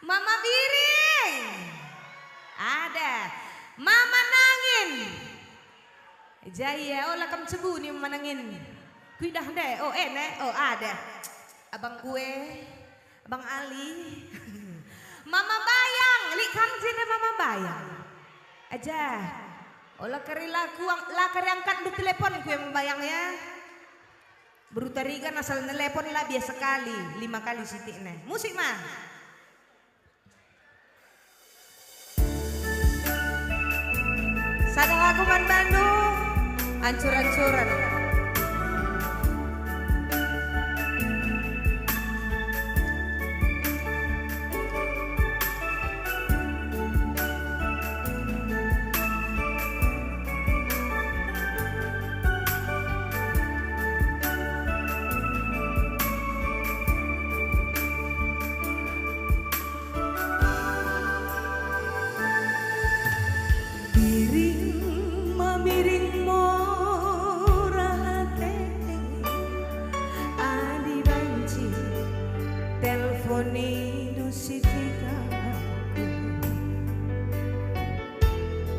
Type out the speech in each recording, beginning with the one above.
Mama Biring. Ada. Mama Nangin. Jaya, oh lakam cebu nih Mama Nangin. Kuidah deh, oh enak, oh ada. Abang gue, Abang Ali. Mama Bayang, likan sini Mama Bayang. Aja. Oh lakari angkat di telepon gue Mama Bayang ya. Berutarikan asal telepon lah biasa kali, 5 kali sitik nih. Musik mah. Sadang aku man Bandung, hancur-hancuran.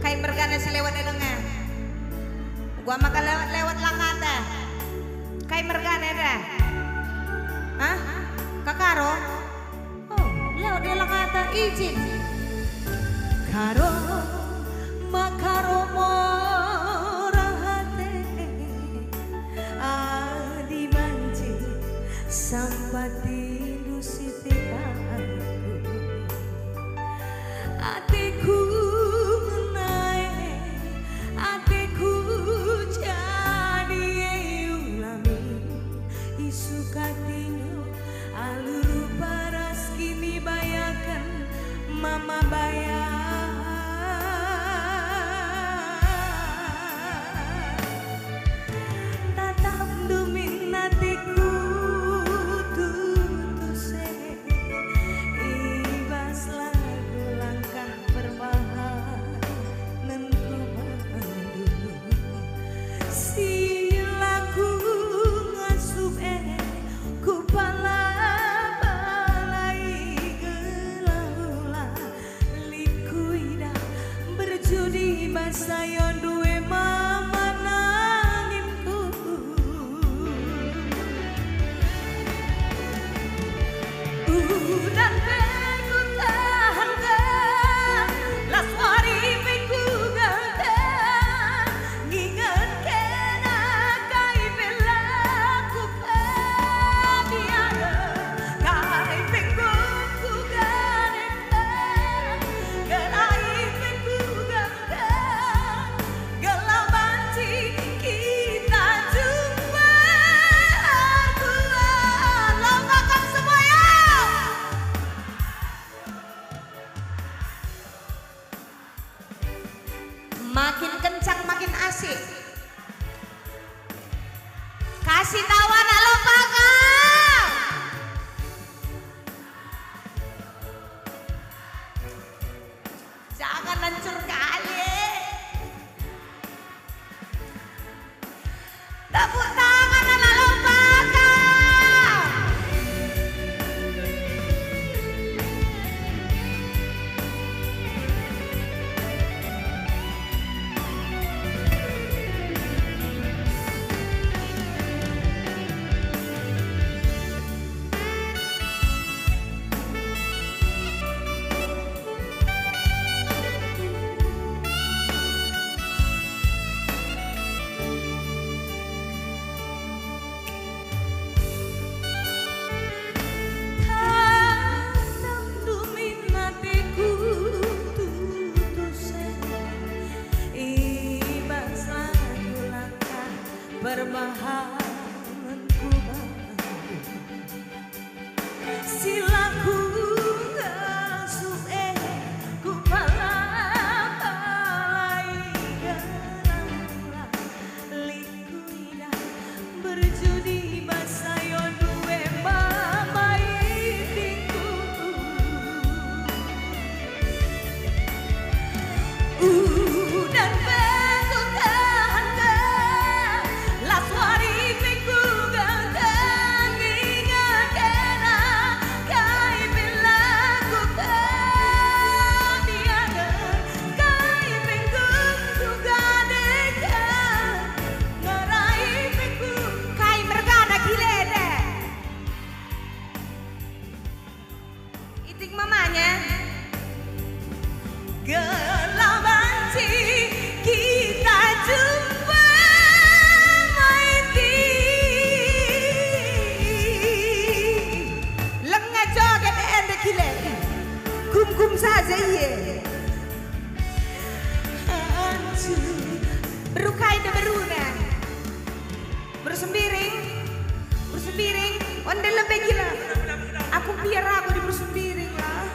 Kayak bergana selewat edengnya. Gua makan lewat langkata. Kayak bergana dah. Hah? Kakaro? Oh, lewat dia langkata izin. Karo makaro morahate adi banci sampati atiku naik, atiku jadi ulami isu katino alur paras kini bayakan mama bayang Itik mamanya. Gelabanci kita jumpa maiti. Lengah joget ende kile. Kum saja ye. Berukai de beruna. Bersembiring. Onde lebih gila. Aku biar aku di bersembiring lah.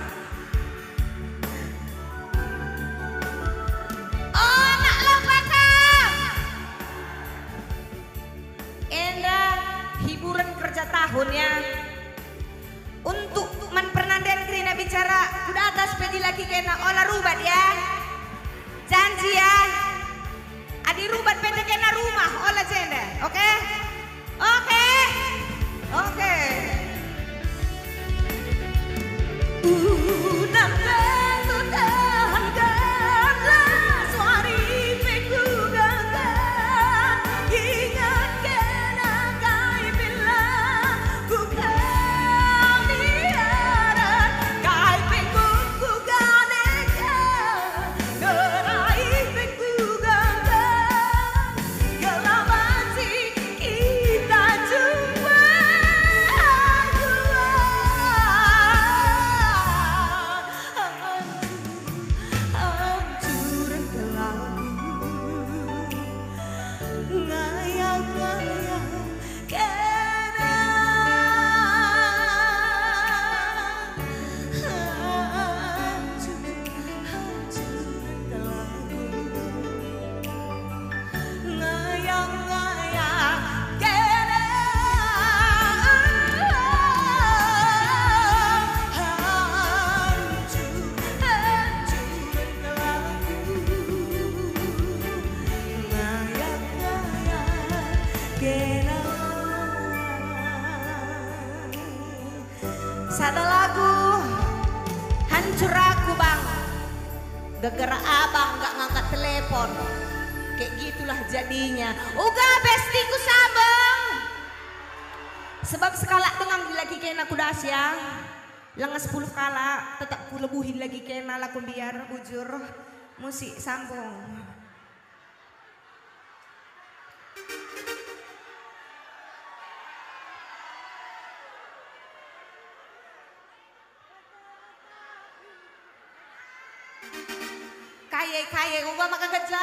Oh nak lombakan. Endah hiburan kerja tahunnya. Untuk man pernandan kerina bicara kuda atas pedi lagi kena olah rubat ya. Janji ya. Adi rubat pedi kena rumah olah jenda. Oke? Oke. Oke. Satu lagu hancur aku bang, gara-gara abang gak ngangkat telepon, kayak gitulah jadinya. Uga bestiku sabeng, sebab sekala dengan lagi kena kudasya, lengas 10 kala tetap kulebuhin lagi kena laku biar bujur musik sambung. Kai ubah maka kerja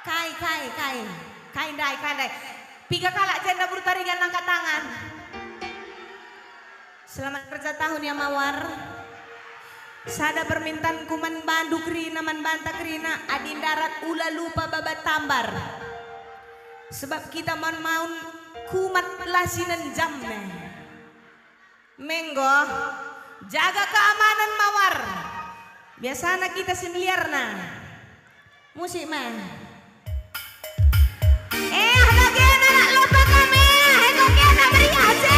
kai dai piga kalak janda bertaringan angkat tangan. Selamat kerja tahun ya mawar. Sada permintaan kuman bandu krina man banta krina adindarat ula lupa babat tambar. Sebab kita maun kumat lasinan jamne. Menggo jaga keamanan mawar. Biasanya kita sendiriarna musik mah. Lagi anak lupa kami, lagi anak beri aja.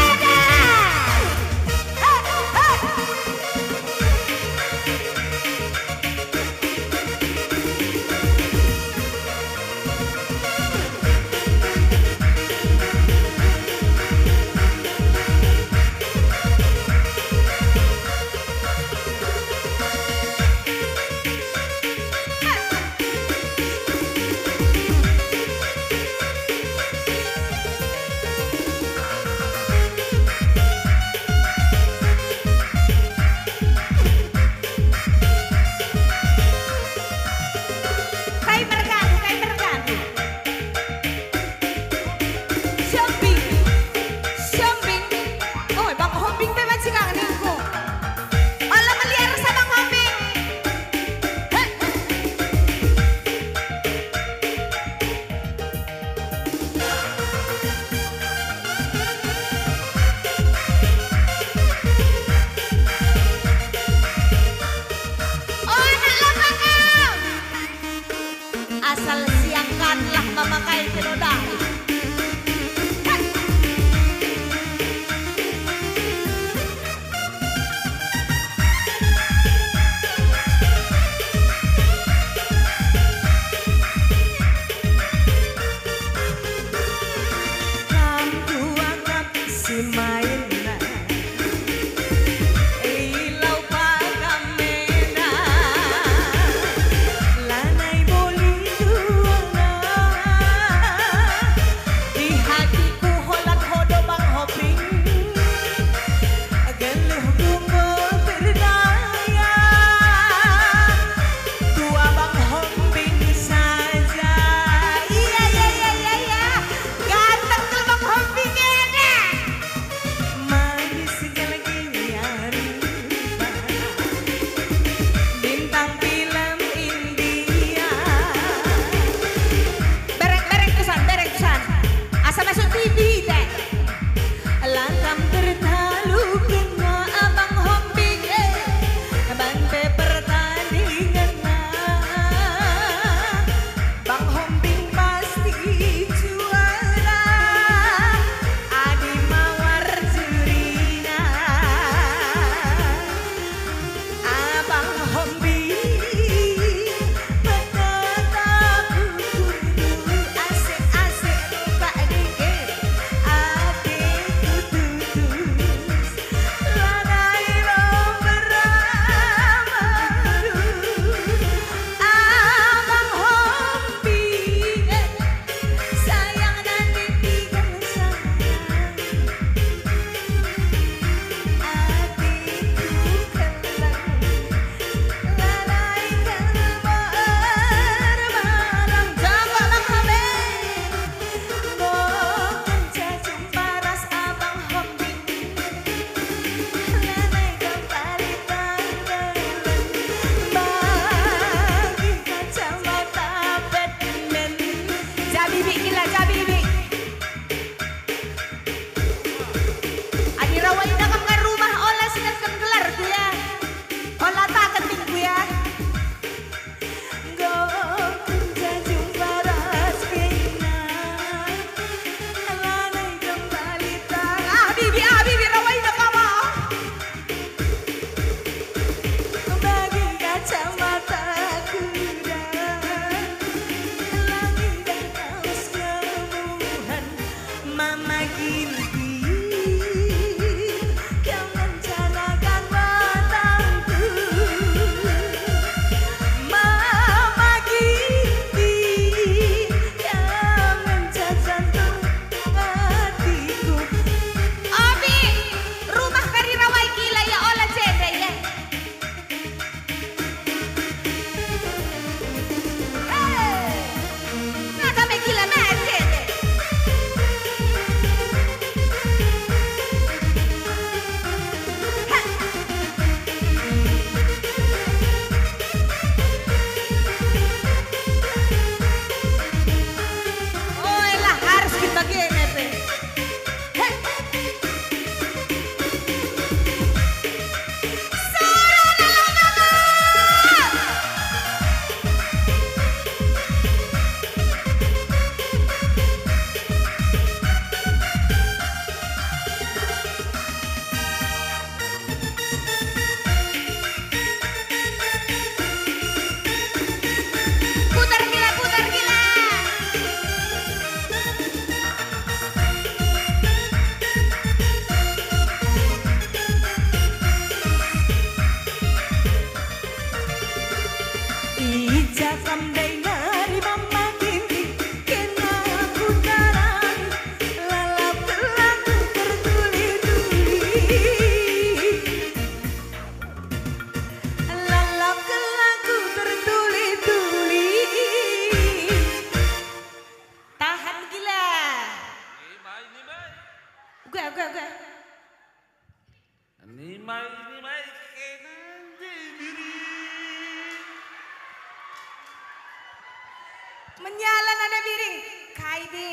Menyala nada biring. Kaide.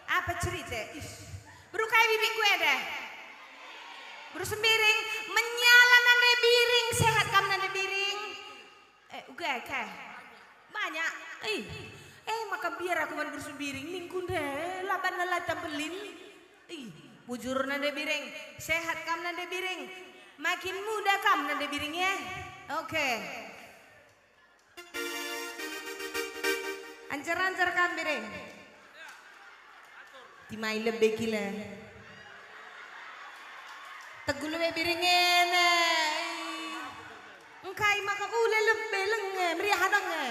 Apa cerita? Baru kai bibik gue deh. Baru sembiring. Menyala nada biring. Sehat kamu nada biring. Uga kah? Banyak. Maka biar aku man bersembiring. Minggu deh. Laban lala tampelin. Bujur nada biring. Sehat kamu nada biring. Makin muda kamu nada biring ya. Oke. Ancar-ancar kan biring. Timai lebih gila. Tegul lebih biringin. Engkai maka ule lebih lenge. Meriah hadangnya.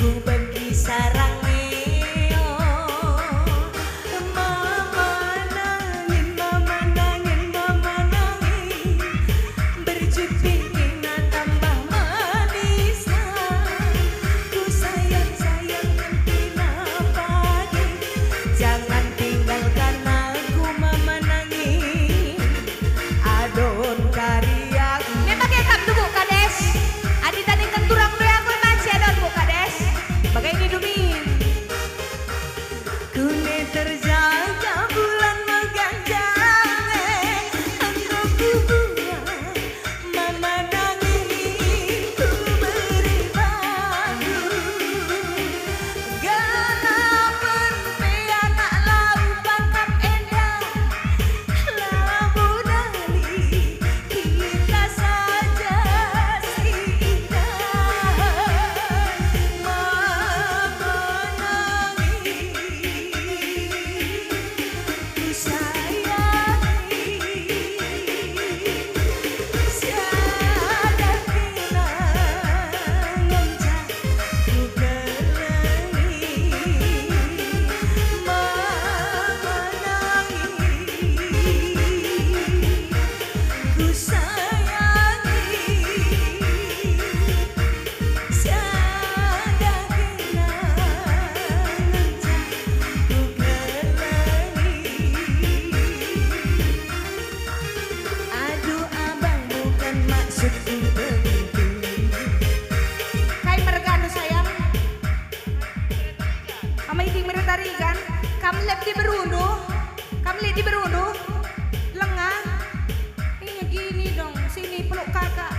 ku pergi sarang terjaga bulan mengganjang engkau bunga memenangi ku beri padu gana berpianak lau bangkap endah labu dali kita saja si indah kan kamlep di berunuh lengah ini gini dong sini peluk kakak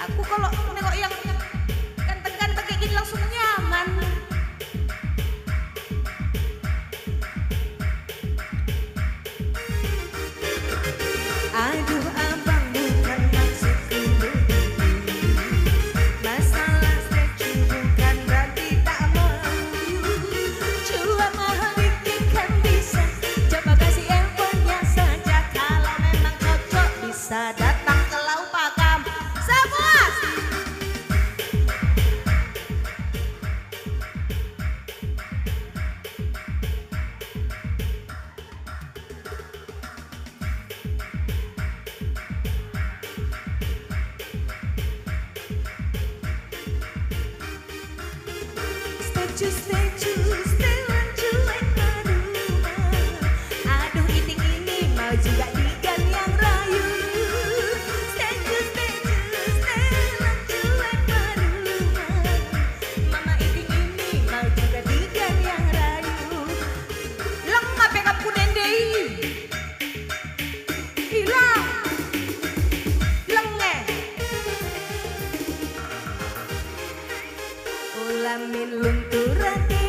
aku kalau nengok yang ganteng-ganteng kayak gini langsung nyaman aduh abang bukan maksudku masalah statue bukan berarti tak mau cuma memikirkan bisa coba kasih handphonenya saja kalau memang cocok bisa datang ke Lau Pakam semua. Statue setelan cuek merumah aduh iting ini mau juga digan yang rayu statue setelan cuek merumah mama iting ini mau juga digan yang rayu lengah pekap kunendei hilang lengeh ulamin lunturan